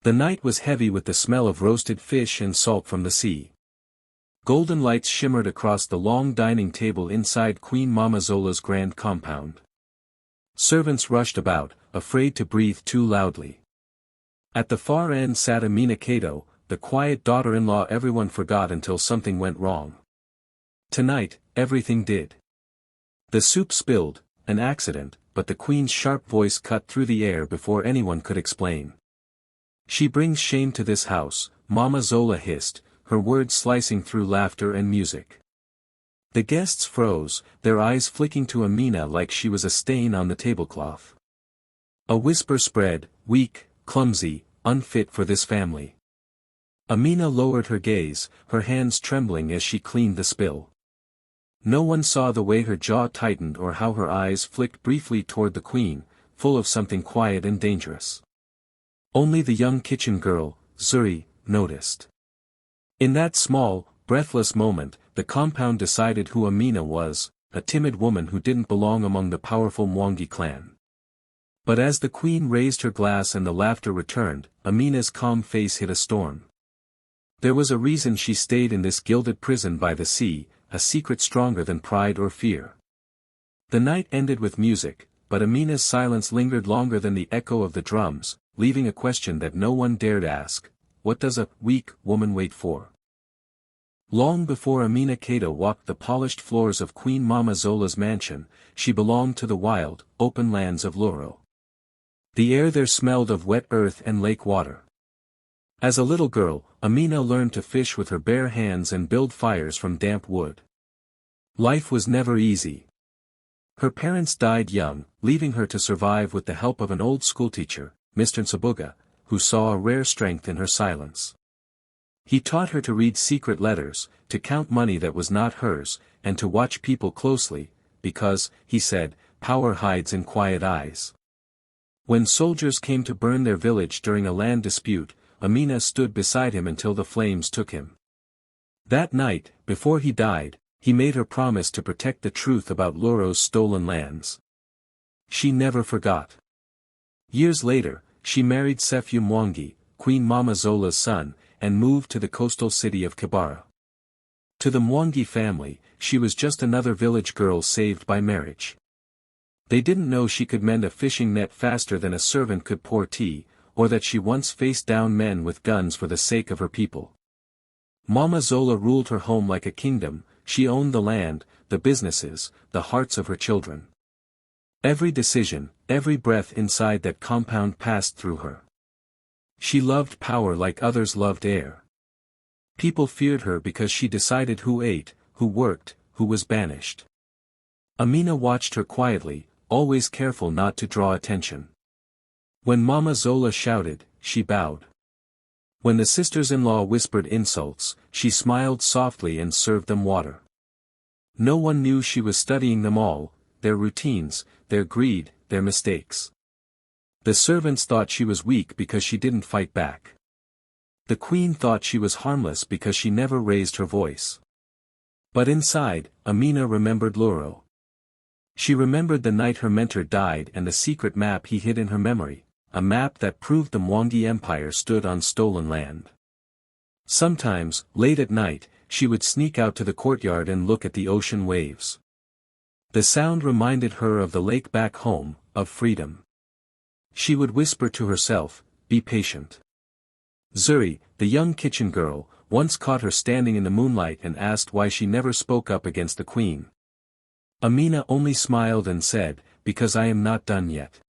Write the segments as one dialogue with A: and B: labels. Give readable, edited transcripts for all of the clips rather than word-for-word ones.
A: The night was heavy with the smell of roasted fish and salt from the sea. Golden lights shimmered across the long dining table inside Queen Mama Zola's grand compound. Servants rushed about, afraid to breathe too loudly. At the far end sat Amina Cato, the quiet daughter-in-law everyone forgot until something went wrong. Tonight, everything did. The soup spilled, an accident, but the queen's sharp voice cut through the air before anyone could explain. She brings shame to this house, Mama Zola hissed, her words slicing through laughter and music. The guests froze, their eyes flicking to Amina like she was a stain on the tablecloth. A whisper spread, weak, clumsy, unfit for this family. Amina lowered her gaze, her hands trembling as she cleaned the spill. No one saw the way her jaw tightened or how her eyes flicked briefly toward the queen, full of something quiet and dangerous. Only the young kitchen girl, Zuri, noticed. In that small, breathless moment, the compound decided who Amina was, a timid woman who didn't belong among the powerful Mwangi clan. But as the queen raised her glass and the laughter returned, Amina's calm face hit a storm. There was a reason she stayed in this gilded prison by the sea, a secret stronger than pride or fear. The night ended with music, but Amina's silence lingered longer than the echo of the drums, leaving a question that no one dared ask: what does a weak woman wait for? Long before Amina Cato walked the polished floors of Queen Mama Zola's mansion, she belonged to the wild, open lands of Loro. The air there smelled of wet earth and lake water. As a little girl, Amina learned to fish with her bare hands and build fires from damp wood. Life was never easy. Her parents died young, leaving her to survive with the help of an old schoolteacher, Mr. Nsabuga, who saw a rare strength in her silence. He taught her to read secret letters, to count money that was not hers, and to watch people closely, because, he said, power hides in quiet eyes. When soldiers came to burn their village during a land dispute, Amina stood beside him until the flames took him. That night, before he died, he made her promise to protect the truth about Loro's stolen lands. She never forgot. Years later, she married Sefu Mwangi, Queen Mama Zola's son, and moved to the coastal city of Kibara. To the Mwangi family, she was just another village girl saved by marriage. They didn't know she could mend a fishing net faster than a servant could pour tea, or that she once faced down men with guns for the sake of her people. Mama Zola ruled her home like a kingdom. She owned the land, the businesses, the hearts of her children. Every decision, every breath inside that compound passed through her. She loved power like others loved air. People feared her because she decided who ate, who worked, who was banished. Amina watched her quietly, always careful not to draw attention. When Mama Zola shouted, she bowed. When the sisters-in-law whispered insults, she smiled softly and served them water. No one knew she was studying them all, their routines, their greed, their mistakes. The servants thought she was weak because she didn't fight back. The queen thought she was harmless because she never raised her voice. But inside, Amina remembered Loro. She remembered the night her mentor died and the secret map he hid in her memory, a map that proved the Mwangi Empire stood on stolen land. Sometimes, late at night, she would sneak out to the courtyard and look at the ocean waves. The sound reminded her of the lake back home, of freedom. She would whisper to herself, "Be patient." Zuri, the young kitchen girl, once caught her standing in the moonlight and asked why she never spoke up against the queen. Amina only smiled and said, "Because I am not done yet."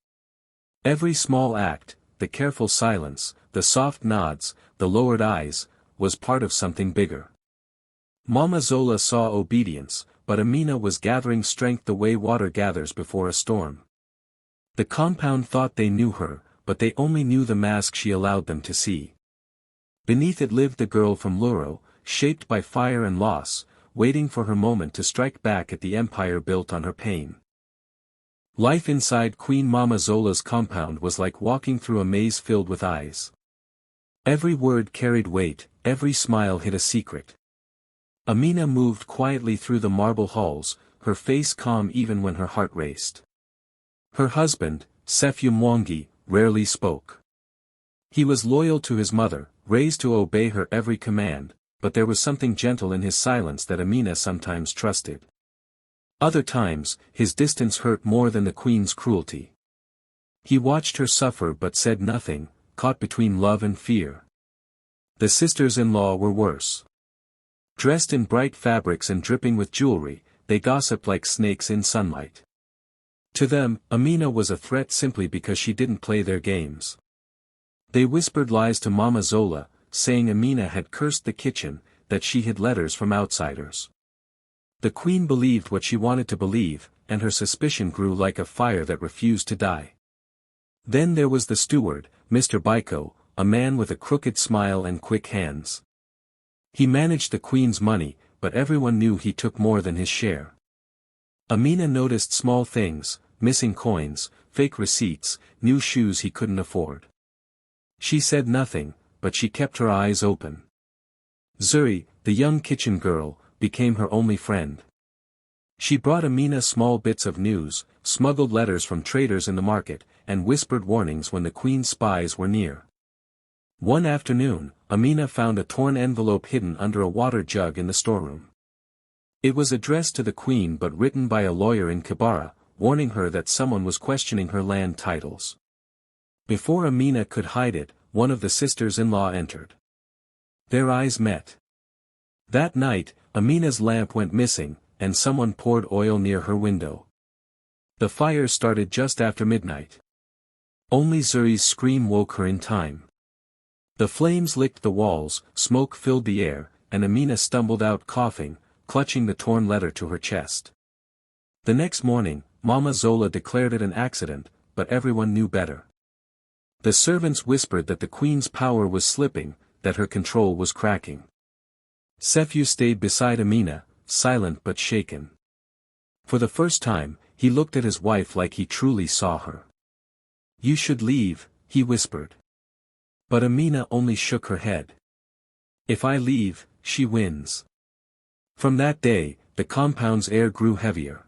A: Every small act, the careful silence, the soft nods, the lowered eyes, was part of something bigger. Mama Zola saw obedience, but Amina was gathering strength the way water gathers before a storm. The compound thought they knew her, but they only knew the mask she allowed them to see. Beneath it lived the girl from Loro, shaped by fire and loss, waiting for her moment to strike back at the empire built on her pain. Life inside Queen Mama Zola's compound was like walking through a maze filled with eyes. Every word carried weight, every smile hid a secret. Amina moved quietly through the marble halls, her face calm even when her heart raced. Her husband, Sefu Mwangi, rarely spoke. He was loyal to his mother, raised to obey her every command, but there was something gentle in his silence that Amina sometimes trusted. Other times, his distance hurt more than the queen's cruelty. He watched her suffer but said nothing, caught between love and fear. The sisters-in-law were worse. Dressed in bright fabrics and dripping with jewelry, they gossiped like snakes in sunlight. To them, Amina was a threat simply because she didn't play their games. They whispered lies to Mama Zola, saying Amina had cursed the kitchen, that she hid letters from outsiders. The queen believed what she wanted to believe, and her suspicion grew like a fire that refused to die. Then there was the steward, Mr. Baiko, a man with a crooked smile and quick hands. He managed the queen's money, but everyone knew he took more than his share. Amina noticed small things, missing coins, fake receipts, new shoes he couldn't afford. She said nothing, but she kept her eyes open. Zuri, the young kitchen girl, became her only friend. She brought Amina small bits of news, smuggled letters from traders in the market, and whispered warnings when the queen's spies were near. One afternoon, Amina found a torn envelope hidden under a water jug in the storeroom. It was addressed to the queen but written by a lawyer in Kibara, warning her that someone was questioning her land titles. Before Amina could hide it, one of the sisters-in-law entered. Their eyes met. That night, Amina's lamp went missing, and someone poured oil near her window. The fire started just after midnight. Only Zuri's scream woke her in time. The flames licked the walls, smoke filled the air, and Amina stumbled out coughing, clutching the torn letter to her chest. The next morning, Mama Zola declared it an accident, but everyone knew better. The servants whispered that the queen's power was slipping, that her control was cracking. Sefu stayed beside Amina, silent but shaken. For the first time, he looked at his wife like he truly saw her. "You should leave," he whispered. But Amina only shook her head. "If I leave, she wins." From that day, the compound's air grew heavier.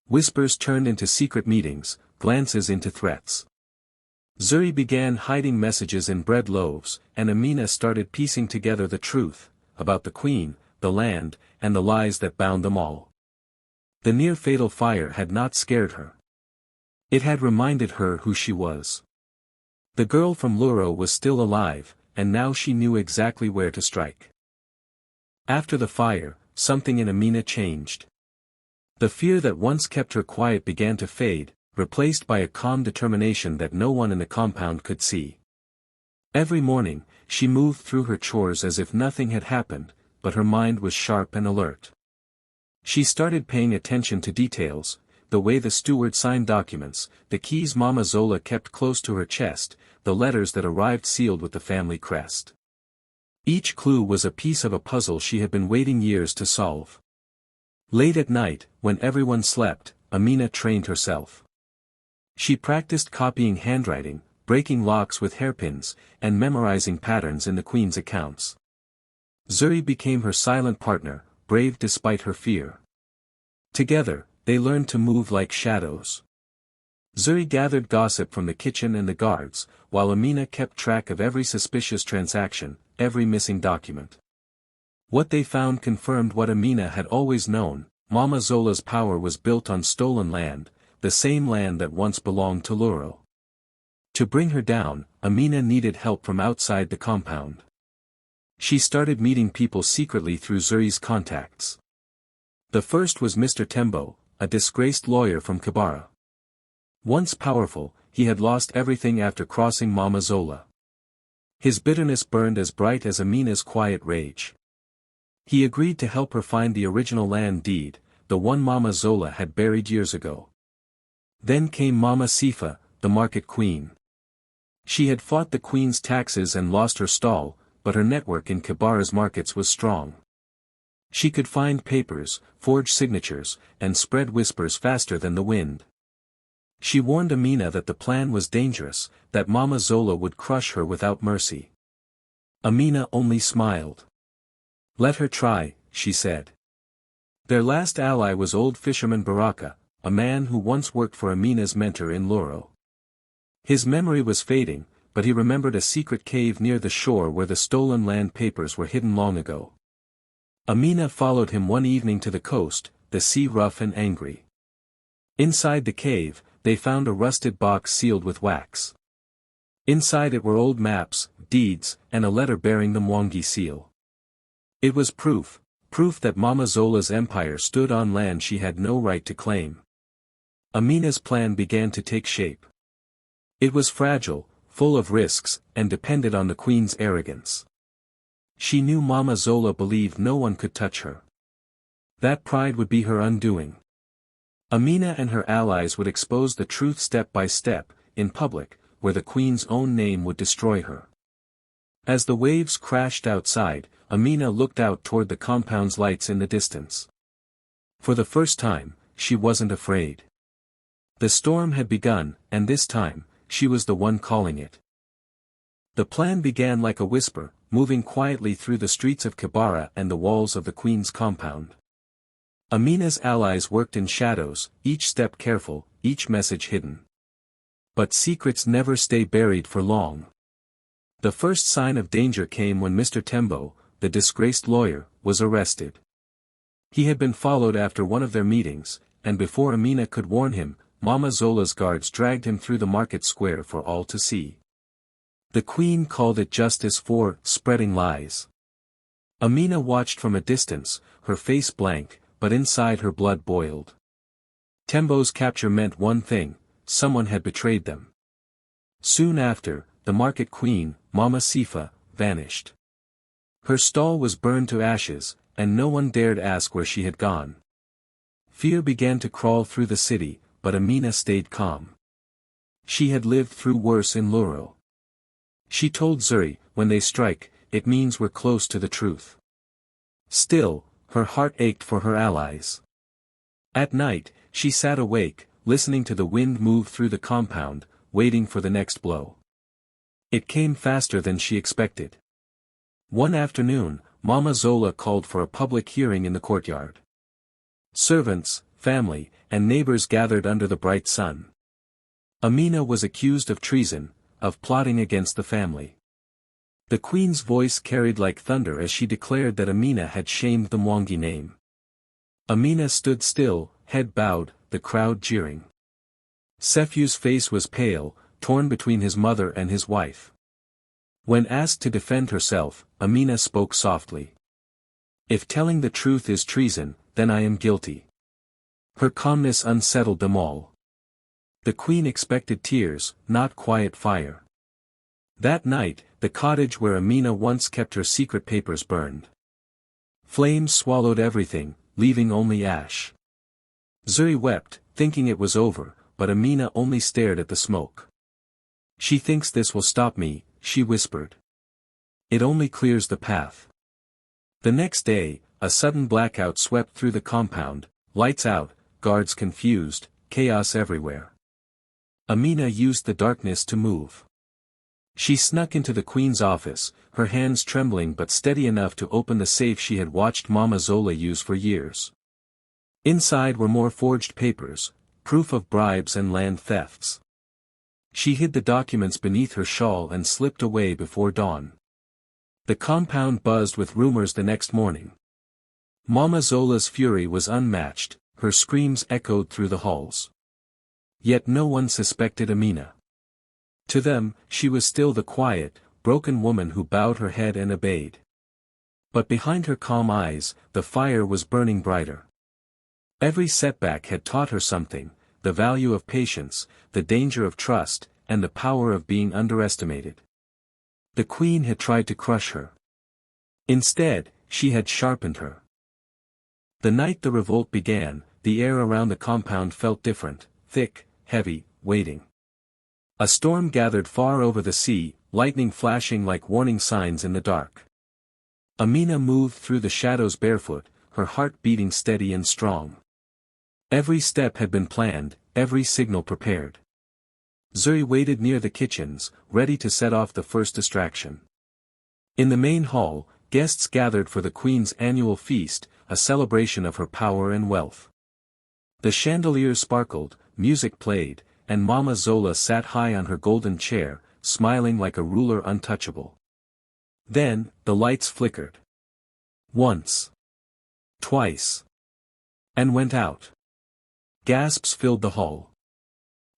A: Whispers turned into secret meetings, glances into threats. Zuri began hiding messages in bread loaves, and Amina started piecing together the truth, about the queen, the land, and the lies that bound them all. The near-fatal fire had not scared her. It had reminded her who she was. The girl from Luro was still alive, and now she knew exactly where to strike. After the fire, something in Amina changed. The fear that once kept her quiet began to fade, replaced by a calm determination that no one in the compound could see. Every morning, she moved through her chores as if nothing had happened, but her mind was sharp and alert. She started paying attention to details, the way the steward signed documents, the keys Mama Zola kept close to her chest, the letters that arrived sealed with the family crest. Each clue was a piece of a puzzle she had been waiting years to solve. Late at night, when everyone slept, Amina trained herself. She practiced copying handwriting, breaking locks with hairpins, and memorizing patterns in the queen's accounts. Zuri became her silent partner, brave despite her fear. Together, they learned to move like shadows. Zuri gathered gossip from the kitchen and the guards, while Amina kept track of every suspicious transaction, every missing document. What they found confirmed what Amina had always known: Mama Zola's power was built on stolen land, the same land that once belonged to Luro. To bring her down, Amina needed help from outside the compound. She started meeting people secretly through Zuri's contacts. The first was Mr. Tembo, a disgraced lawyer from Kibara. Once powerful, he had lost everything after crossing Mama Zola. His bitterness burned as bright as Amina's quiet rage. He agreed to help her find the original land deed, the one Mama Zola had buried years ago. Then came Mama Sifa, the market queen. She had fought the queen's taxes and lost her stall, but her network in Kibara's markets was strong. She could find papers, forge signatures, and spread whispers faster than the wind. She warned Amina that the plan was dangerous, that Mama Zola would crush her without mercy. Amina only smiled. "Let her try," she said. Their last ally was old fisherman Baraka, a man who once worked for Amina's mentor in Luro. His memory was fading, but he remembered a secret cave near the shore where the stolen land papers were hidden long ago. Amina followed him one evening to the coast, the sea rough and angry. Inside the cave, they found a rusted box sealed with wax. Inside it were old maps, deeds, and a letter bearing the Mwangi seal. It was proof that Mama Zola's empire stood on land she had no right to claim. Amina's plan began to take shape. It was fragile, full of risks, and depended on the queen's arrogance. She knew Mama Zola believed no one could touch her. That pride would be her undoing. Amina and her allies would expose the truth step by step, in public, where the queen's own name would destroy her. As the waves crashed outside, Amina looked out toward the compound's lights in the distance. For the first time, she wasn't afraid. The storm had begun, and this time, she was the one calling it. The plan began like a whisper, moving quietly through the streets of Kibara and the walls of the queen's compound. Amina's allies worked in shadows, each step careful, each message hidden. But secrets never stay buried for long. The first sign of danger came when Mr. Tembo, the disgraced lawyer, was arrested. He had been followed after one of their meetings, and before Amina could warn him, Mama Zola's guards dragged him through the market square for all to see. The queen called it justice for spreading lies. Amina watched from a distance, her face blank, but inside her blood boiled. Tembo's capture meant one thing: someone had betrayed them. Soon after, the market queen, Mama Sifa, vanished. Her stall was burned to ashes, and no one dared ask where she had gone. Fear began to crawl through the city, but Amina stayed calm. She had lived through worse in Luro. She told Zuri, when they strike, it means we're close to the truth. Still, her heart ached for her allies. At night, she sat awake, listening to the wind move through the compound, waiting for the next blow. It came faster than she expected. One afternoon, Mama Zola called for a public hearing in the courtyard. Servants, family, and neighbors gathered under the bright sun. Amina was accused of treason, of plotting against the family. The queen's voice carried like thunder as she declared that Amina had shamed the Mwangi name. Amina stood still, head bowed, the crowd jeering. Sefu's face was pale, torn between his mother and his wife. When asked to defend herself, Amina spoke softly. If telling the truth is treason, then I am guilty. Her calmness unsettled them all. The queen expected tears, not quiet fire. That night, the cottage where Amina once kept her secret papers burned. Flames swallowed everything, leaving only ash. Zuri wept, thinking it was over, but Amina only stared at the smoke. She thinks this will stop me, she whispered. It only clears the path. The next day, a sudden blackout swept through the compound, lights out, guards confused, chaos everywhere. Amina used the darkness to move. She snuck into the queen's office, her hands trembling but steady enough to open the safe she had watched Mama Zola use for years. Inside were more forged papers, proof of bribes and land thefts. She hid the documents beneath her shawl and slipped away before dawn. The compound buzzed with rumors the next morning. Mama Zola's fury was unmatched, her screams echoed through the halls. Yet no one suspected Amina. To them, she was still the quiet, broken woman who bowed her head and obeyed. But behind her calm eyes, the fire was burning brighter. Every setback had taught her something: the value of patience, the danger of trust, and the power of being underestimated. The queen had tried to crush her. Instead, she had sharpened her. The night the revolt began, the air around the compound felt different, thick, heavy, waiting. A storm gathered far over the sea, lightning flashing like warning signs in the dark. Amina moved through the shadows barefoot, her heart beating steady and strong. Every step had been planned, every signal prepared. Zuri waited near the kitchens, ready to set off the first distraction. In the main hall, guests gathered for the queen's annual feast, a celebration of her power and wealth. The chandeliers sparkled, music played, and Mama Zola sat high on her golden chair, smiling like a ruler untouchable. Then, the lights flickered. Once. Twice. And went out. Gasps filled the hall.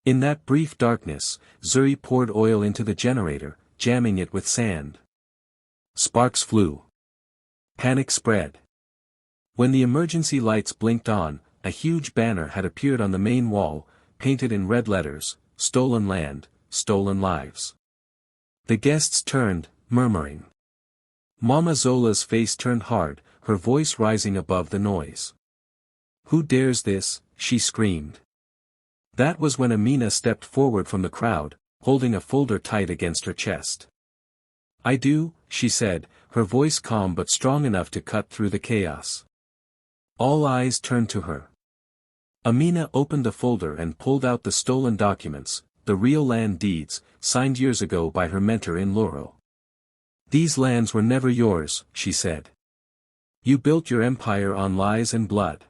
A: In that brief darkness, Zuri poured oil into the generator, jamming it with sand. Sparks flew. Panic spread. When the emergency lights blinked on, a huge banner had appeared on the main wall, painted in red letters, "Stolen land, stolen lives." The guests turned, murmuring. Mama Zola's face turned hard, her voice rising above the noise. "Who dares this?" she screamed. That was when Amina stepped forward from the crowd, holding a folder tight against her chest. "I do," she said, her voice calm but strong enough to cut through the chaos. All eyes turned to her. Amina opened the folder and pulled out the stolen documents, the real land deeds, signed years ago by her mentor in Loro. "These lands were never yours," she said. "You built your empire on lies and blood."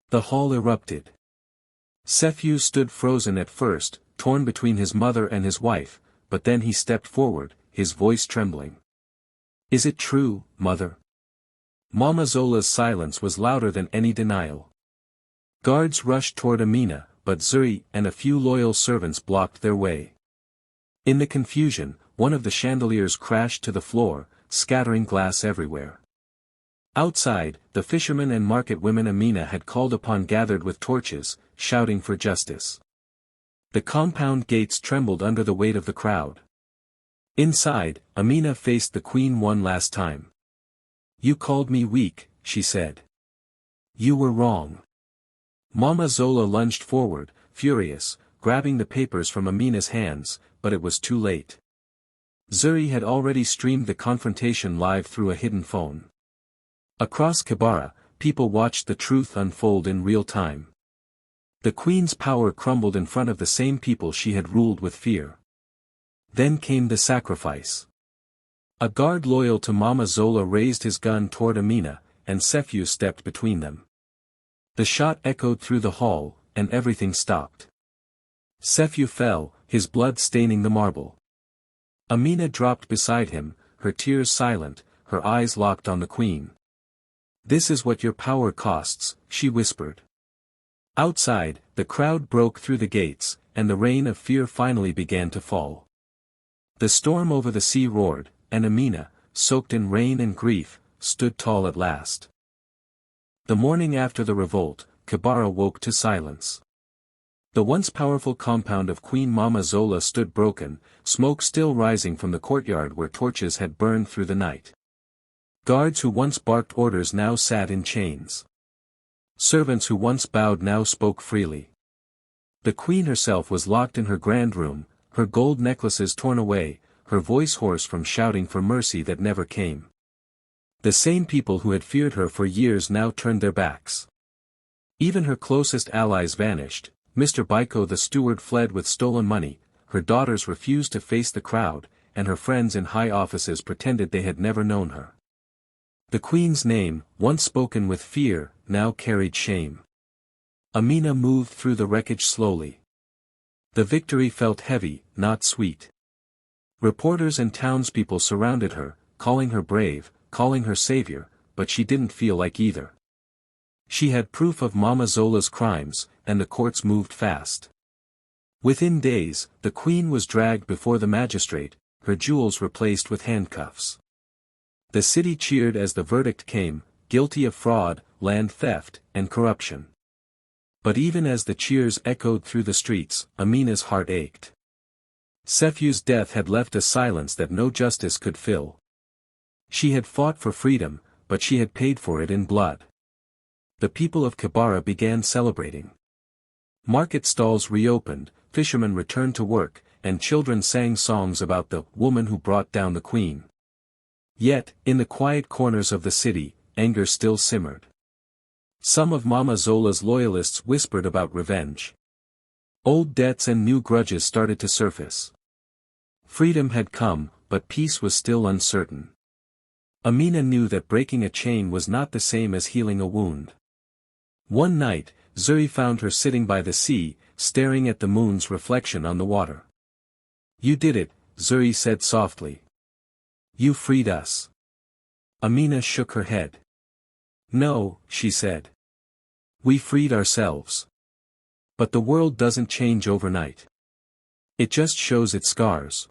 A: The hall erupted. Sephew stood frozen at first, torn between his mother and his wife, but then he stepped forward, his voice trembling. "Is it true, mother?" Mama Zola's silence was louder than any denial. Guards rushed toward Amina, but Zuri and a few loyal servants blocked their way. In the confusion, one of the chandeliers crashed to the floor, scattering glass everywhere. Outside, the fishermen and market women Amina had called upon gathered with torches, shouting for justice. The compound gates trembled under the weight of the crowd. Inside, Amina faced the queen one last time. "You called me weak," she said. "You were wrong." Mama Zola lunged forward, furious, grabbing the papers from Amina's hands, but it was too late. Zuri had already streamed the confrontation live through a hidden phone. Across Kibara, people watched the truth unfold in real time. The queen's power crumbled in front of the same people she had ruled with fear. Then came the sacrifice. A guard loyal to Mama Zola raised his gun toward Amina, and Sephew stepped between them. The shot echoed through the hall, and everything stopped. Sephew fell, his blood staining the marble. Amina dropped beside him, her tears silent, her eyes locked on the queen. "This is what your power costs," she whispered. Outside, the crowd broke through the gates, and the rain of fear finally began to fall. The storm over the sea roared, and Amina, soaked in rain and grief, stood tall at last. The morning after the revolt, Kibara woke to silence. The once powerful compound of Queen Mama Zola stood broken, smoke still rising from the courtyard where torches had burned through the night. Guards who once barked orders now sat in chains. Servants who once bowed now spoke freely. The queen herself was locked in her grand room, her gold necklaces torn away, her voice hoarse from shouting for mercy that never came. The same people who had feared her for years now turned their backs. Even her closest allies vanished. Mr. Baiko the steward fled with stolen money, her daughters refused to face the crowd, and her friends in high offices pretended they had never known her. The queen's name, once spoken with fear, now carried shame. Amina moved through the wreckage slowly. The victory felt heavy, not sweet. Reporters and townspeople surrounded her, calling her brave, calling her savior, but she didn't feel like either. She had proof of Mama Zola's crimes, and the courts moved fast. Within days, the queen was dragged before the magistrate, her jewels replaced with handcuffs. The city cheered as the verdict came, guilty of fraud, land theft, and corruption. But even as the cheers echoed through the streets, Amina's heart ached. Sephew's death had left a silence that no justice could fill. She had fought for freedom, but she had paid for it in blood. The people of Kibara began celebrating. Market stalls reopened, fishermen returned to work, and children sang songs about the woman who brought down the queen. Yet, in the quiet corners of the city, anger still simmered. Some of Mama Zola's loyalists whispered about revenge. Old debts and new grudges started to surface. Freedom had come, but peace was still uncertain. Amina knew that breaking a chain was not the same as healing a wound. One night, Zuri found her sitting by the sea, staring at the moon's reflection on the water. "You did it," Zuri said softly. You freed us. Amina shook her head. No, she said. We freed ourselves. But the world doesn't change overnight. It just shows its scars.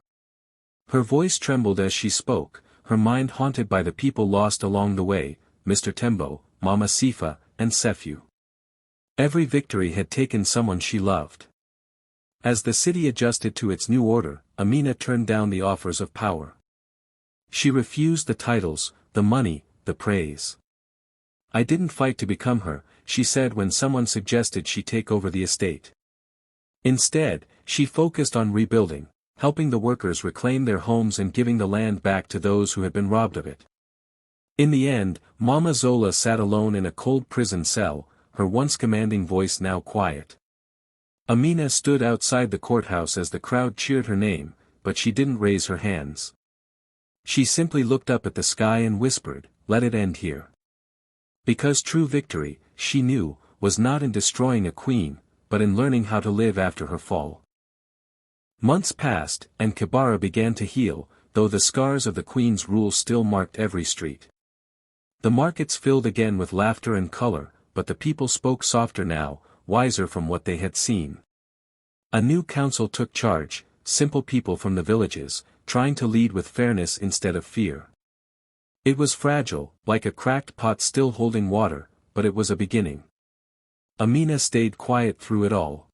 A: Her voice trembled as she spoke, her mind haunted by the people lost along the way, Mr. Tembo, Mama Sifa, and Sefu. Every victory had taken someone she loved. As the city adjusted to its new order, Amina turned down the offers of power. She refused the titles, the money, the praise. I didn't fight to become her, she said when someone suggested she take over the estate. Instead, she focused on rebuilding, helping the workers reclaim their homes and giving the land back to those who had been robbed of it. In the end, Mama Zola sat alone in a cold prison cell, her once commanding voice now quiet. Amina stood outside the courthouse as the crowd cheered her name, but she didn't raise her hands. She simply looked up at the sky and whispered, "Let it end here." Because true victory, she knew, was not in destroying a queen, but in learning how to live after her fall. Months passed, and Kibara began to heal, though the scars of the queen's rule still marked every street. The markets filled again with laughter and color, but the people spoke softer now, wiser from what they had seen. A new council took charge, simple people from the villages, trying to lead with fairness instead of fear. It was fragile, like a cracked pot still holding water, but it was a beginning. Amina stayed quiet through it all.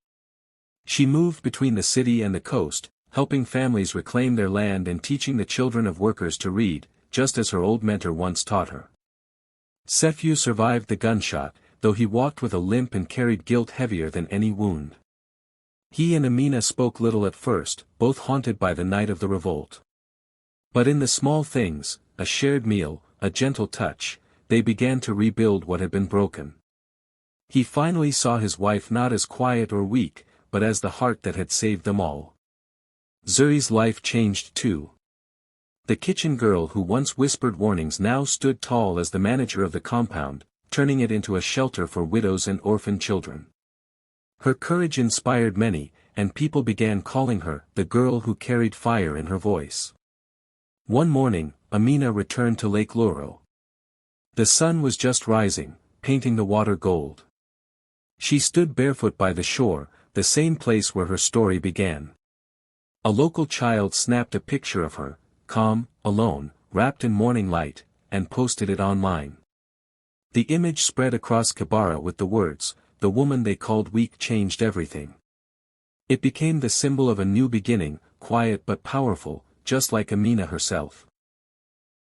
A: She moved between the city and the coast, helping families reclaim their land and teaching the children of workers to read, just as her old mentor once taught her. Sefu survived the gunshot, though he walked with a limp and carried guilt heavier than any wound. He and Amina spoke little at first, both haunted by the night of the revolt. But in the small things, a shared meal, a gentle touch, they began to rebuild what had been broken. He finally saw his wife not as quiet or weak, but as the heart that had saved them all. Zuri's life changed too. The kitchen girl who once whispered warnings now stood tall as the manager of the compound, turning it into a shelter for widows and orphan children. Her courage inspired many, and people began calling her the girl who carried fire in her voice. One morning, Amina returned to Lake Loro. The sun was just rising, painting the water gold. She stood barefoot by the shore, the same place where her story began. A local child snapped a picture of her, calm, alone, wrapped in morning light, and posted it online. The image spread across Kibara with the words, "The woman they called weak changed everything." It became the symbol of a new beginning, quiet but powerful, just like Amina herself.